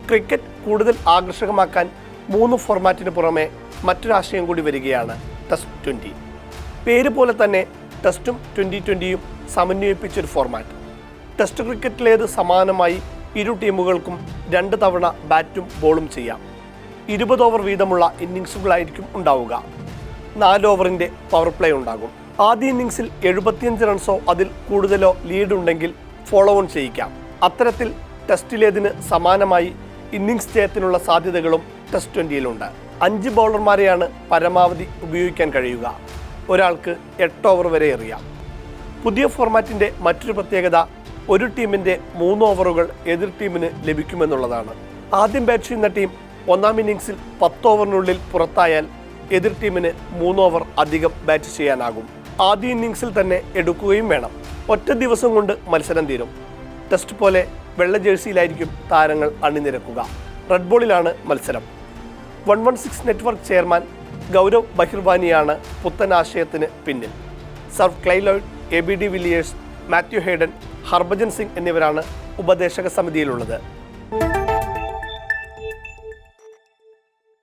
Cricket കൂടുതൽ ആകർഷകമാക്കാൻ 3 ഫോർമാറ്റിന് പുറമെ മറ്റൊരാശയം കൂടി വരികയാണ് ടെസ്റ്റ് 20. പേര് പോലെ തന്നെ ടെസ്റ്റും 2020യും സമന്വയിപ്പിച്ചൊരു ഫോർമാറ്റ്. ടെസ്റ്റ് ക്രിക്കറ്റിലേത് സമാനമായി ഇരു ടീമുകൾക്കും 2 തവണ ബാറ്റും ബോളും ചെയ്യാം. 20 ഓവർ വീതമുള്ള ഇന്നിങ്സുകളായിരിക്കും ഉണ്ടാവുക. 4 ഓവറിൻ്റെ പവർ പ്ലേ ഉണ്ടാകും. ആദ്യ ഇന്നിങ്സിൽ 75 റൺസോ അതിൽ കൂടുതലോ ലീഡ് ഉണ്ടെങ്കിൽ ഫോളോ ഓൺ ചെയ്യിക്കാം. അത്തരത്തിൽ ടെസ്റ്റിലേതിന് സമാനമായി ഇന്നിങ്സ് ജയത്തിനുള്ള സാധ്യതകളും ടെസ്റ്റ് 20യിലുണ്ട്. 5 ബൗളർമാരെയാണ് പരമാവധി ഉപയോഗിക്കാൻ കഴിയുക. ഒരാൾക്ക് 8 ഓവർ വരെ എറിയാം. പുതിയ ഫോർമാറ്റിൻ്റെ മറ്റൊരു പ്രത്യേകത ഒരു ടീമിൻ്റെ 3 ഓവറുകൾ എതിർ ടീമിന് ലഭിക്കുമെന്നുള്ളതാണ്. ആദ്യം ബാറ്റ് ചെയ്യുന്ന ടീം 1-ാം ഇന്നിങ്സിൽ 10 ഓവറിനുള്ളിൽ പുറത്തായാൽ എതിർ ടീമിന് 3 ഓവർ അധികം ബാറ്റ് ചെയ്യാനാകും. ആദ്യ ഇന്നിങ്സിൽ തന്നെ എടുക്കുകയും വേണം. ഒറ്റ ദിവസം കൊണ്ട് മത്സരം തീരും. ടെസ്റ്റ് പോലെ വെള്ള ജേഴ്സിയിലായിരിക്കും താരങ്ങൾ അണിനിരക്കുക. റെഡ് ബോളിലാണ് മത്സരം. 116 നെറ്റ്വർക്ക് ചെയർമാൻ ഗൗരവ് ബഹിർവാനിയാണ് പുത്തൻ ആശയത്തിന് പിന്നിൽ. Sir Clive Lloyd, A B. De Villiers, Matthew Hayden, Harbhajan Singh എന്നിവരാണ് ഉപദേശക സമിതിയിലുള്ളത്.